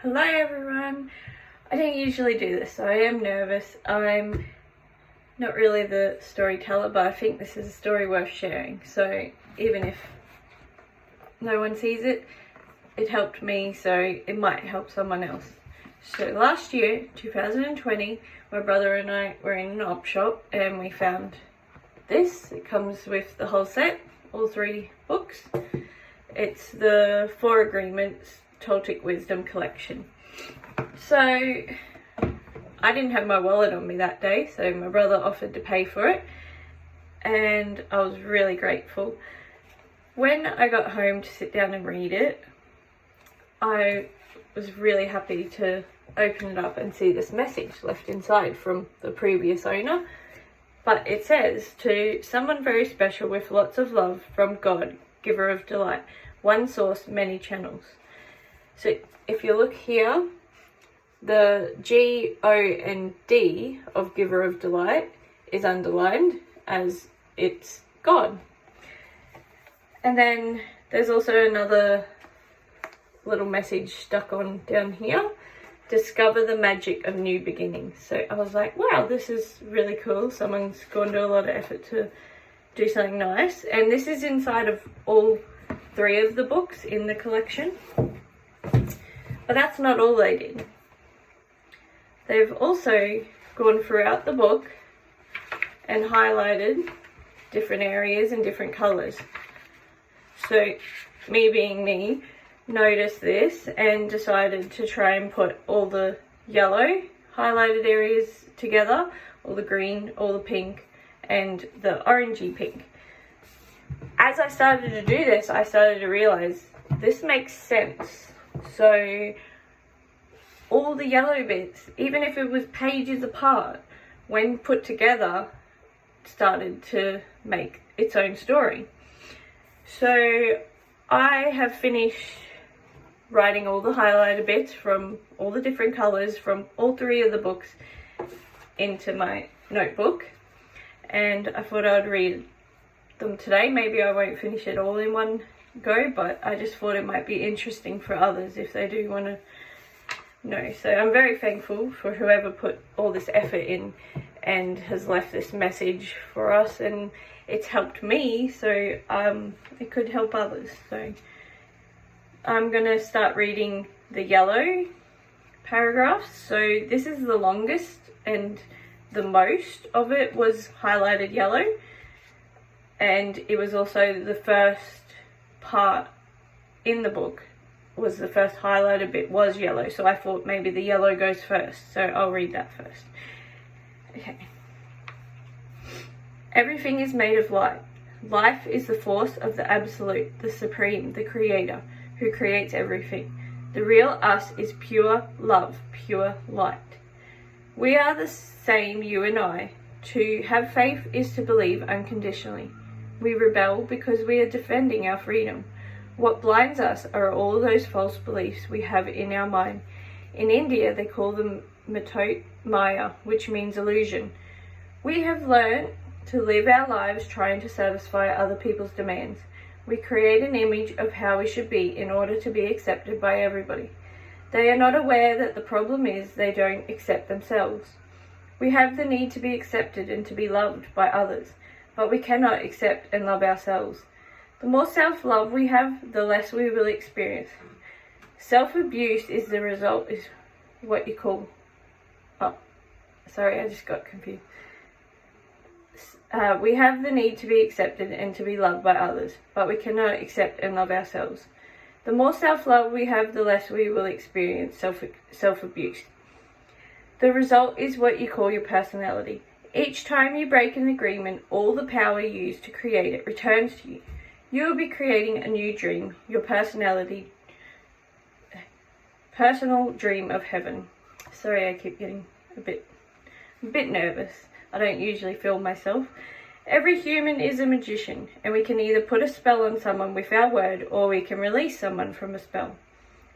Hello everyone. I don't usually do this, so I am nervous. I'm not really the storyteller, but I think this is a story worth sharing. So even if no one sees it, it helped me, so it might help someone else. So last year, 2020, my brother and I were in an op shop and we found this. It comes with the whole set, all 3 books. It's the 4 Agreements Toltec Wisdom Collection. So I didn't have my wallet on me that day, so my brother offered to pay for it and I was really grateful. When I got home to sit down and read it, I was really happy to open it up and see this message left inside from the previous owner. But it says, to someone very special with lots of love from God, giver of delight, one source, many channels. So if you look here, the G, O and D of giver of delight is underlined as it's God. And then there's also another little message stuck on down here, discover the magic of new beginnings. So I was like, wow, this is really cool. Someone's gone to a lot of effort to do something nice. And this is inside of all 3 of the books in the collection. But that's not all they did. They've also gone throughout the book and highlighted different areas in different colours. So me being me, noticed this and decided to try and put all the yellow highlighted areas together, all the green, all the pink and the orangey pink. As I started to do this, I started to realise this makes sense. So all the yellow bits, even if it was pages apart, when put together, started to make its own story. So I have finished writing all the highlighter bits from all the different colours from all 3 of the books into my notebook, and I thought I would read them today. Maybe I won't finish it all in one go, but I just thought it might be interesting for others if they do want to know. So I'm very thankful for whoever put all this effort in and has left this message for us, and it's helped me, so it could help others. So I'm going to start reading the yellow paragraphs. So this is the longest and the most of it was highlighted yellow, and it was also the first part in the book, was the first highlighted bit was yellow, so I thought maybe the yellow goes first, so I'll read that first. Okay. Everything is made of light. Life is the force of the absolute, the supreme, the creator, who creates everything. The real us is pure love, pure light. We are the same, you and I. To have faith is to believe unconditionally. We rebel because we are defending our freedom. What blinds us are all those false beliefs we have in our mind. In India, they call them Matot Maya, which means illusion. We have learned to live our lives trying to satisfy other people's demands. We create an image of how we should be in order to be accepted by everybody. They are not aware that the problem is they don't accept themselves. We have the need to be accepted and to be loved by others, but we cannot accept and love ourselves. The more self-love we have, the less we will experience. Self-abuse is the result, is what you call... Oh, sorry, I just got confused. We have the need to be accepted and to be loved by others, but we cannot accept and love ourselves. The more self-love we have, the less we will experience self-abuse. The result is what you call your personality. Each time you break an agreement, all the power used to create it returns to you. You will be creating a new dream, your personal dream of heaven. Sorry, I keep getting a bit nervous. I don't usually film myself. Every human is a magician, and we can either put a spell on someone with our word, or we can release someone from a spell.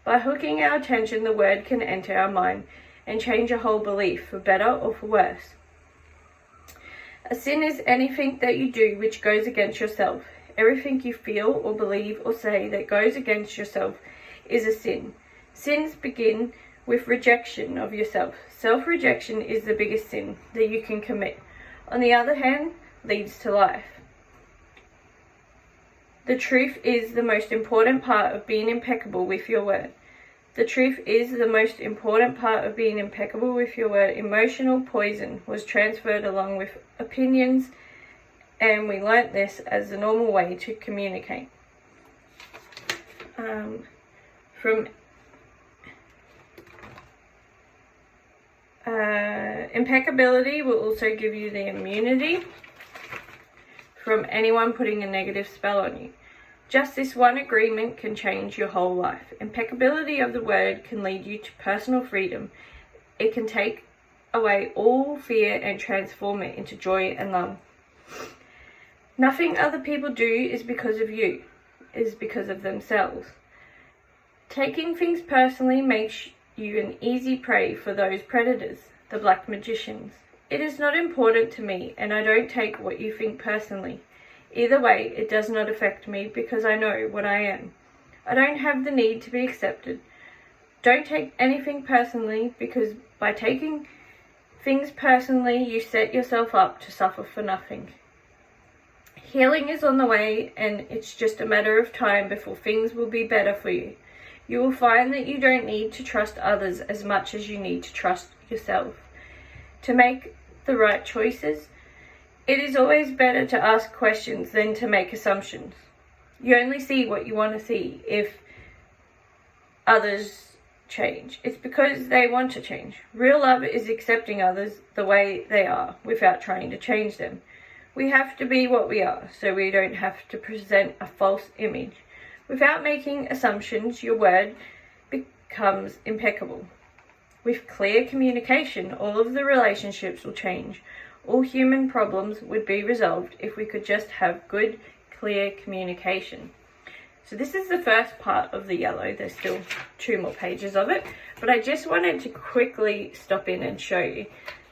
By hooking our attention, the word can enter our mind and change a whole belief, for better or for worse. A sin is anything that you do which goes against yourself. Everything you feel or believe or say that goes against yourself is a sin. Sins begin with rejection of yourself. Self-rejection is the biggest sin that you can commit. On the other hand, leads to life. The truth is the most important part of being impeccable with your word. The truth is the most important part of being impeccable with your word. Emotional poison was transferred along with opinions, and we learnt this as the normal way to communicate. Impeccability will also give you the immunity from anyone putting a negative spell on you. Just this one agreement can change your whole life. Impeccability of the word can lead you to personal freedom. It can take away all fear and transform it into joy and love. Nothing other people do is because of you, is because of themselves. Taking things personally makes you an easy prey for those predators, the black magicians. It is not important to me, and I don't take what you think personally. Either way, it does not affect me because I know what I am. I don't have the need to be accepted. Don't take anything personally, because by taking things personally, you set yourself up to suffer for nothing. Healing is on the way, and it's just a matter of time before things will be better for you. You will find that you don't need to trust others as much as you need to trust yourself. To make the right choices, it is always better to ask questions than to make assumptions. You only see what you want to see. If others change, it's because they want to change. Real love is accepting others the way they are without trying to change them. We have to be what we are, so we don't have to present a false image. Without making assumptions, your word becomes impeccable. With clear communication, all of the relationships will change. All human problems would be resolved if we could just have good, clear communication. So this is the first part of the yellow. There's still 2 more pages of it, but I just wanted to quickly stop in and show you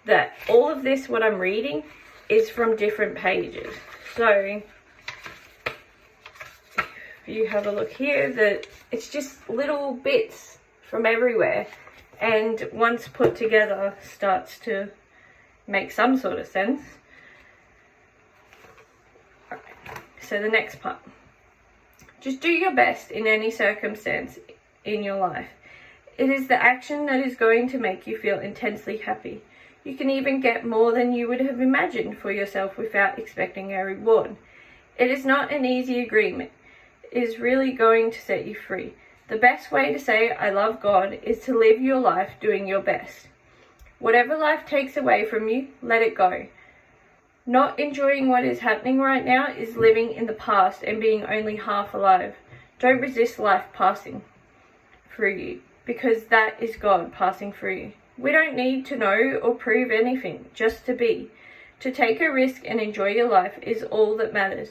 that all of this, what I'm reading, is from different pages. So if you have a look here, that it's just little bits from everywhere, and once put together starts to make some sort of sense. Alright, so the next part. Just do your best in any circumstance in your life. It is the action that is going to make you feel intensely happy. You can even get more than you would have imagined for yourself without expecting a reward. It is not an easy agreement. It is really going to set you free. The best way to say I love God is to live your life doing your best. Whatever life takes away from you, let it go. Not enjoying what is happening right now is living in the past and being only half alive. Don't resist life passing through you, because that is God passing through you. We don't need to know or prove anything, just to be. To take a risk and enjoy your life is all that matters.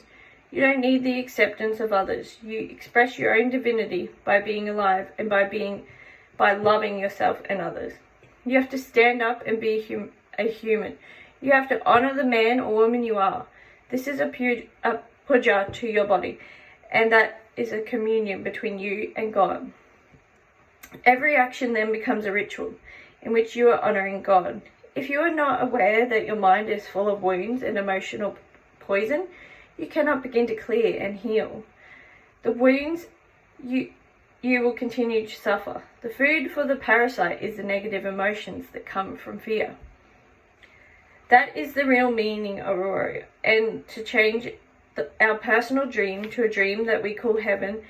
You don't need the acceptance of others. You express your own divinity by being alive and by loving yourself and others. You have to stand up and be a human. You have to honor the man or woman you are. This is a puja to your body, and that is a communion between you and God. Every action then becomes a ritual in which you are honoring God. If you are not aware that your mind is full of wounds and emotional poison, you cannot begin to clear and heal. The wounds you will continue to suffer. The food for the parasite is the negative emotions that come from fear. That is the real meaning of Aurora. And to change our personal dream to a dream that we call heaven,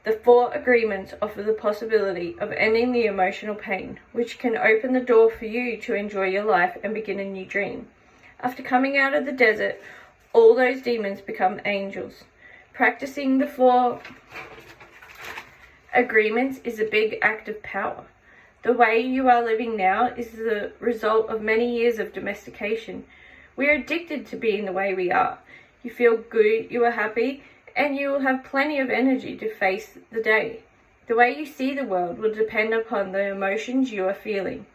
the 4 agreements offer the possibility of ending the emotional pain, which can open the door for you to enjoy your life and begin a new dream. After coming out of the desert, all those demons become angels. Practicing the 4 agreements is a big act of power. The way you are living now is the result of many years of domestication. We are addicted to being the way we are. You feel good, you are happy, and you will have plenty of energy to face the day. The way you see the world will depend upon the emotions you are feeling.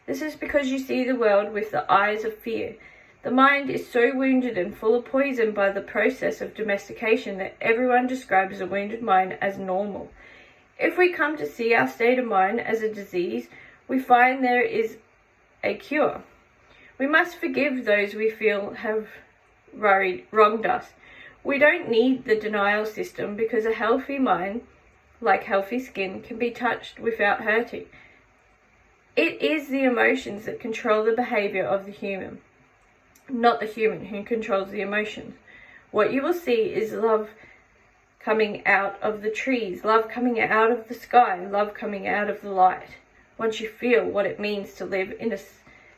This is because you see the world with the eyes of fear. The mind is so wounded and full of poison by the process of domestication that everyone describes a wounded mind as normal. If we come to see our state of mind as a disease, we find there is a cure. We must forgive those we feel have wronged us. We don't need the denial system because a healthy mind, like healthy skin, can be touched without hurting. It is the emotions that control the behavior of the human, not the human who controls the emotions. What you will see is love coming out of the trees, love coming out of the sky, love coming out of the light. Once you feel what it means to live in a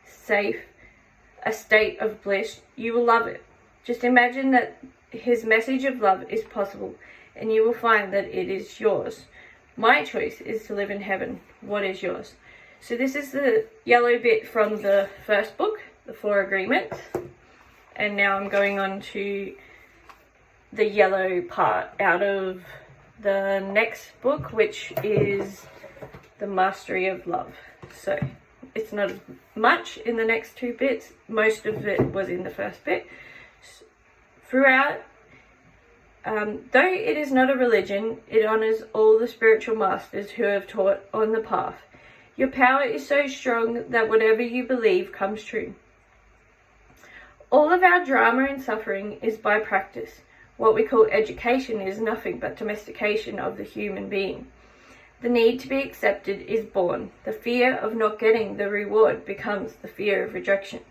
state of bliss, you will love it. Just imagine that his message of love is possible, and you will find that it is yours. My choice is to live in heaven. What is yours? So this is the yellow bit from the first book, the 4 Agreements. And now I'm going on to the yellow part out of the next book, which is the Mastery of Love. So it's not much in the next 2 bits. Most of it was in the first bit. Throughout, though it is not a religion, it honors all the spiritual masters who have taught on the path. Your power is so strong that whatever you believe comes true. All of our drama and suffering is by practice. What we call education is nothing but domestication of the human being. The need to be accepted is born. The fear of not getting the reward becomes the fear of rejection.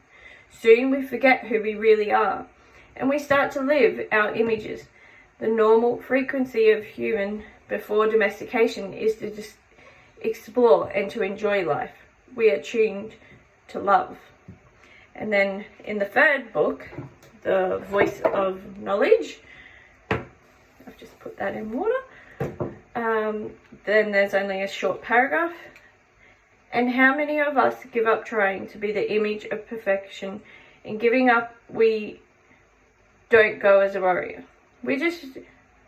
Soon we forget who we really are, and we start to live our images. The normal frequency of human before domestication is to just explore and to enjoy life. We are tuned to love. And then in the 3rd book, the Voice of Knowledge, I've just put that in water. Then there's only a short paragraph. And how many of us give up trying to be the image of perfection? In giving up, we don't go as a warrior. We just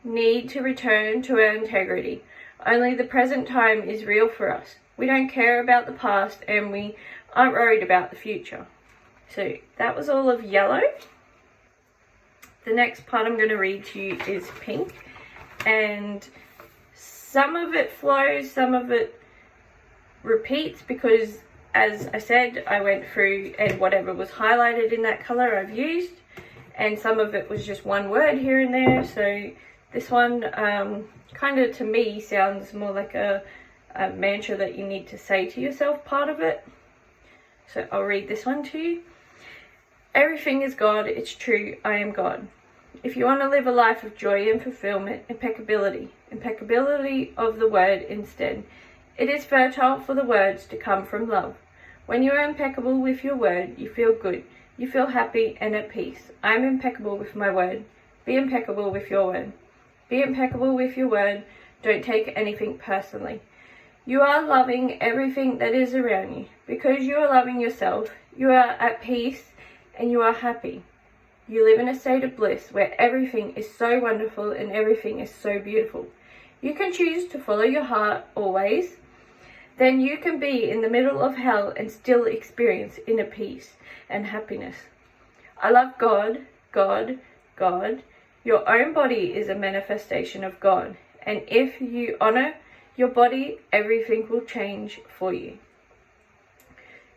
need to return to our integrity. Only the present time is real for us. We don't care about the past, and we aren't worried about the future. So that was all of yellow. The next part I'm going to read to you is pink. And some of it flows, some of it repeats, because as I said, I went through and whatever was highlighted in that colour I've used. And some of it was just one word here and there. So this one kind of to me sounds more like a mantra that you need to say to yourself, part of it. So I'll read this one to you. Everything is God, it's true, I am God. If you want to live a life of joy and fulfillment, impeccability of the word instead. It is fertile for the words to come from love. When you are impeccable with your word, you feel good, you feel happy and at peace. I am impeccable with my word. Be impeccable with your word. Be impeccable with your word. Don't take anything personally. You are loving everything that is around you. Because you are loving yourself, you are at peace and you are happy. You live in a state of bliss where everything is so wonderful and everything is so beautiful. You can choose to follow your heart always. Then you can be in the middle of hell and still experience inner peace and happiness. I love God, God, God. Your own body is a manifestation of God. And if you honor your body, everything will change for you.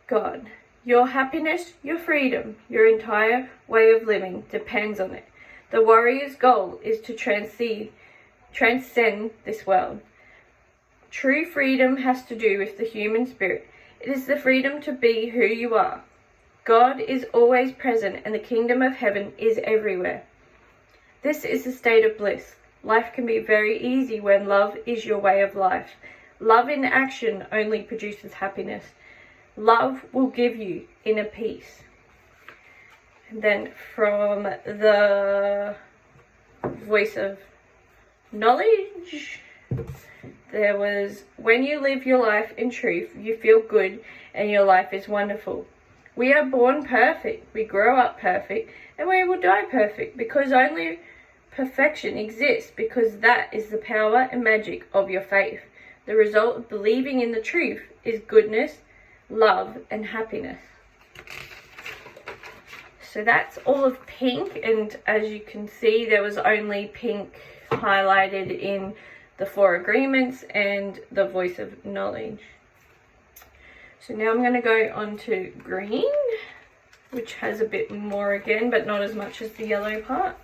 God. Your happiness, your freedom, your entire way of living depends on it. The warrior's goal is to transcend this world. True freedom has to do with the human spirit. It is the freedom to be who you are. God is always present and the kingdom of heaven is everywhere. This is a state of bliss. Life can be very easy when love is your way of life. Love in action only produces happiness. Love will give you inner peace. And then from the Voice of Knowledge, there was, when you live your life in truth, you feel good and your life is wonderful. We are born perfect, we grow up perfect, and we will die perfect, because only perfection exists, because that is the power and magic of your faith. The result of believing in the truth is goodness, love and happiness. So that's all of pink, and as you can see there was only pink highlighted in the 4 agreements, and the voice of knowledge. So now I'm going to go on to green, which has a bit more again, but not as much as the yellow part.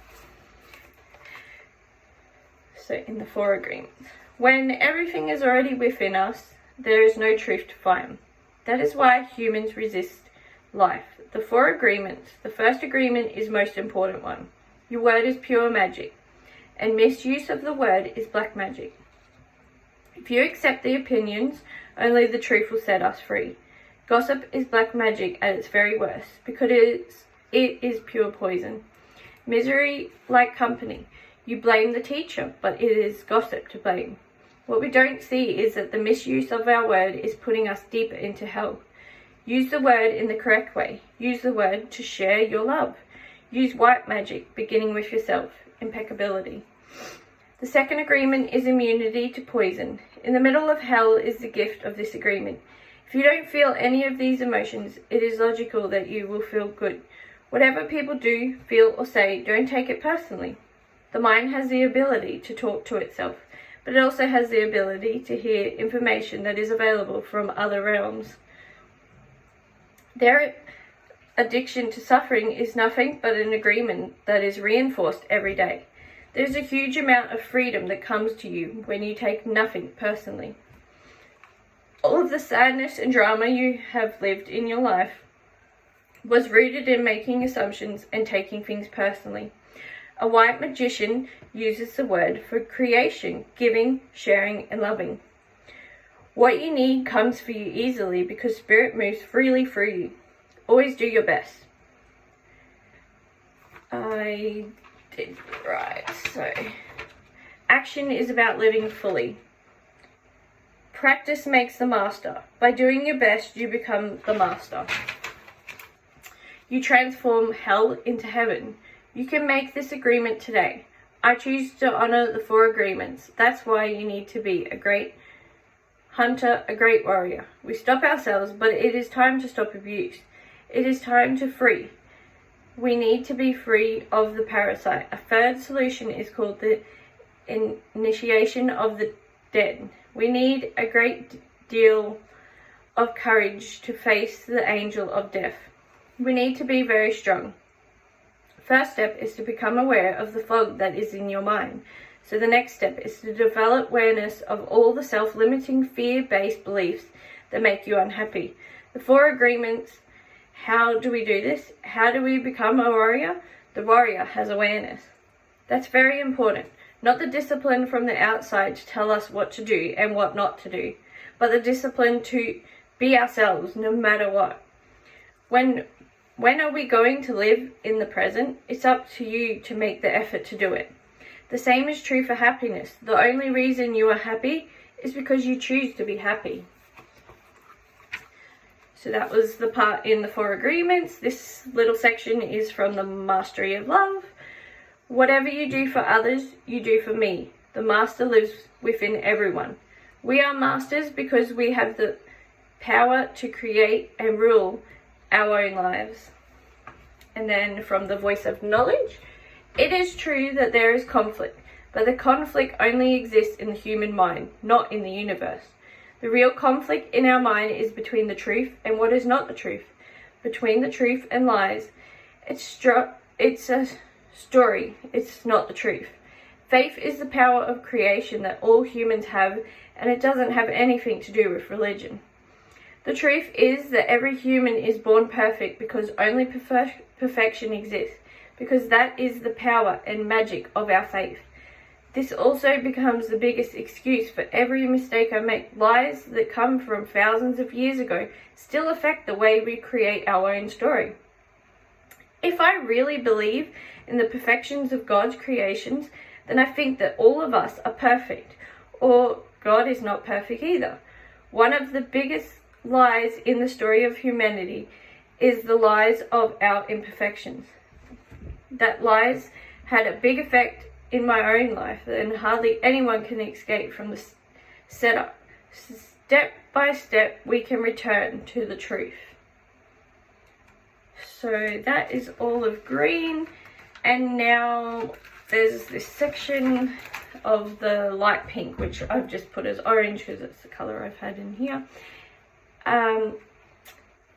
So in the 4 agreements. When everything is already within us, there is no truth to find. That is why humans resist life. The 4 agreements. The first agreement is most important one. Your word is pure magic, and misuse of the word is black magic. If you accept the opinions, only the truth will set us free. Gossip is black magic at its very worst, because it is pure poison. Misery like company. You blame the teacher, but it is gossip to blame. What we don't see is that the misuse of our word is putting us deeper into hell. Use the word in the correct way. Use the word to share your love. Use white magic, beginning with yourself. Impeccability. The second agreement is immunity to poison. In the middle of hell is the gift of this agreement. If you don't feel any of these emotions, it is logical that you will feel good. Whatever people do, feel, or say, don't take it personally. The mind has the ability to talk to itself, but it also has the ability to hear information that is available from other realms. Their addiction to suffering is nothing but an agreement that is reinforced every day. There's a huge amount of freedom that comes to you when you take nothing personally. All of the sadness and drama you have lived in your life was rooted in making assumptions and taking things personally. A white magician uses the word for creation, giving, sharing, and loving. What you need comes for you easily because spirit moves freely through you. Always do your best. I did right. So, action is about living fully. Practice makes the master. By doing your best, you become the master. You transform hell into heaven. You can make this agreement today. I choose to honor the 4 agreements. That's why you need to be a great hunter, a great warrior. We stop ourselves, but it is time to stop abuse. It is time to free. We need to be free of the parasite. A third solution is called the initiation of the dead. We need a great deal of courage to face the angel of death. We need to be very strong. First step is to become aware of the fog that is in your mind. So the next step is to develop awareness of all the self-limiting, fear-based beliefs that make you unhappy. The 4 agreements. How do we do this? How do we become a warrior? The warrior has awareness. That's very important. Not the discipline from the outside to tell us what to do and what not to do, but the discipline to be ourselves no matter what. When are we going to live in the present? It's up to you to make the effort to do it. The same is true for happiness. The only reason you are happy is because you choose to be happy. So that was the part in the 4 agreements. This little section is from the Mastery of Love. Whatever you do for others, you do for me. The master lives within everyone. We are masters because we have the power to create and rule our own lives. And then from the voice of knowledge, it is true that there is conflict, but the conflict only exists in the human mind, not in the universe. The real conflict in our mind is between the truth and what is not the truth, between the truth and lies. It's a story, it's not the truth. Faith is the power of creation that all humans have, and it doesn't have anything to do with religion. The truth is that every human is born perfect because only perfection exists, because that is the power and magic of our faith. This also becomes the biggest excuse for every mistake I make. Lies that come from thousands of years ago still affect the way we create our own story. If I really believe in the perfections of God's creations, then I think that all of us are perfect, or God is not perfect either. One of the biggest lies in the story of humanity is the lies of our imperfections. That lies had a big effect in my own life, and hardly anyone can escape from the setup. Step by step, we can return to the truth. So that is all of green, and now there's this section of the light pink, which I've just put as orange because it's the colour I've had in here.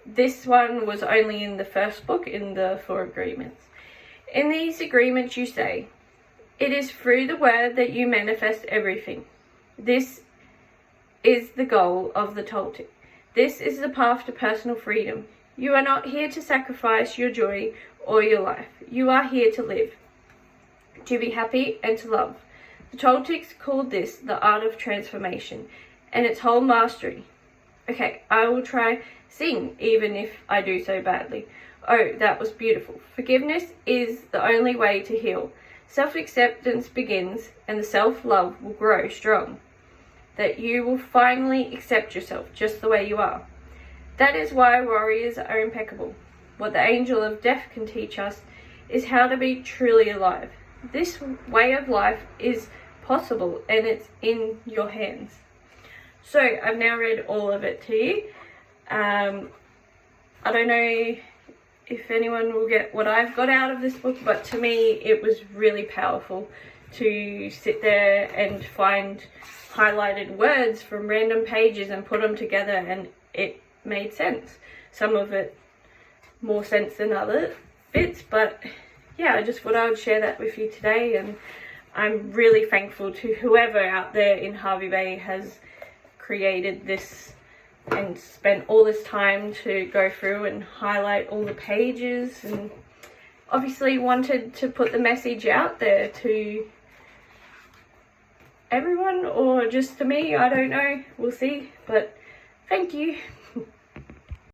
This one was only in the first book, in the 4 agreements. In these agreements you say, "It is through the word that you manifest everything. This is the goal of the Toltec. This is the path to personal freedom. You are not here to sacrifice your joy or your life. You are here to live, to be happy and to love." The Toltecs called this the art of transformation and its whole mastery. Okay, I will try sing, even if I do so badly. Oh, that was beautiful. Forgiveness is the only way to heal. Self-acceptance begins, and the self-love will grow strong. That you will finally accept yourself just the way you are. That is why warriors are impeccable. What the angel of death can teach us is how to be truly alive. This way of life is possible, and it's in your hands. So I've now read all of it to you. I don't know if anyone will get what I've got out of this book, but to me it was really powerful to sit there and find highlighted words from random pages and put them together, and it made sense. Some of it more sense than other bits, but yeah, I just thought I would share that with you today. And I'm really thankful to whoever out there in Hervey Bay has created this and spent all this time to go through and highlight all the pages, and obviously wanted to put the message out there to everyone, or just to me, I don't know, we'll see. But thank you.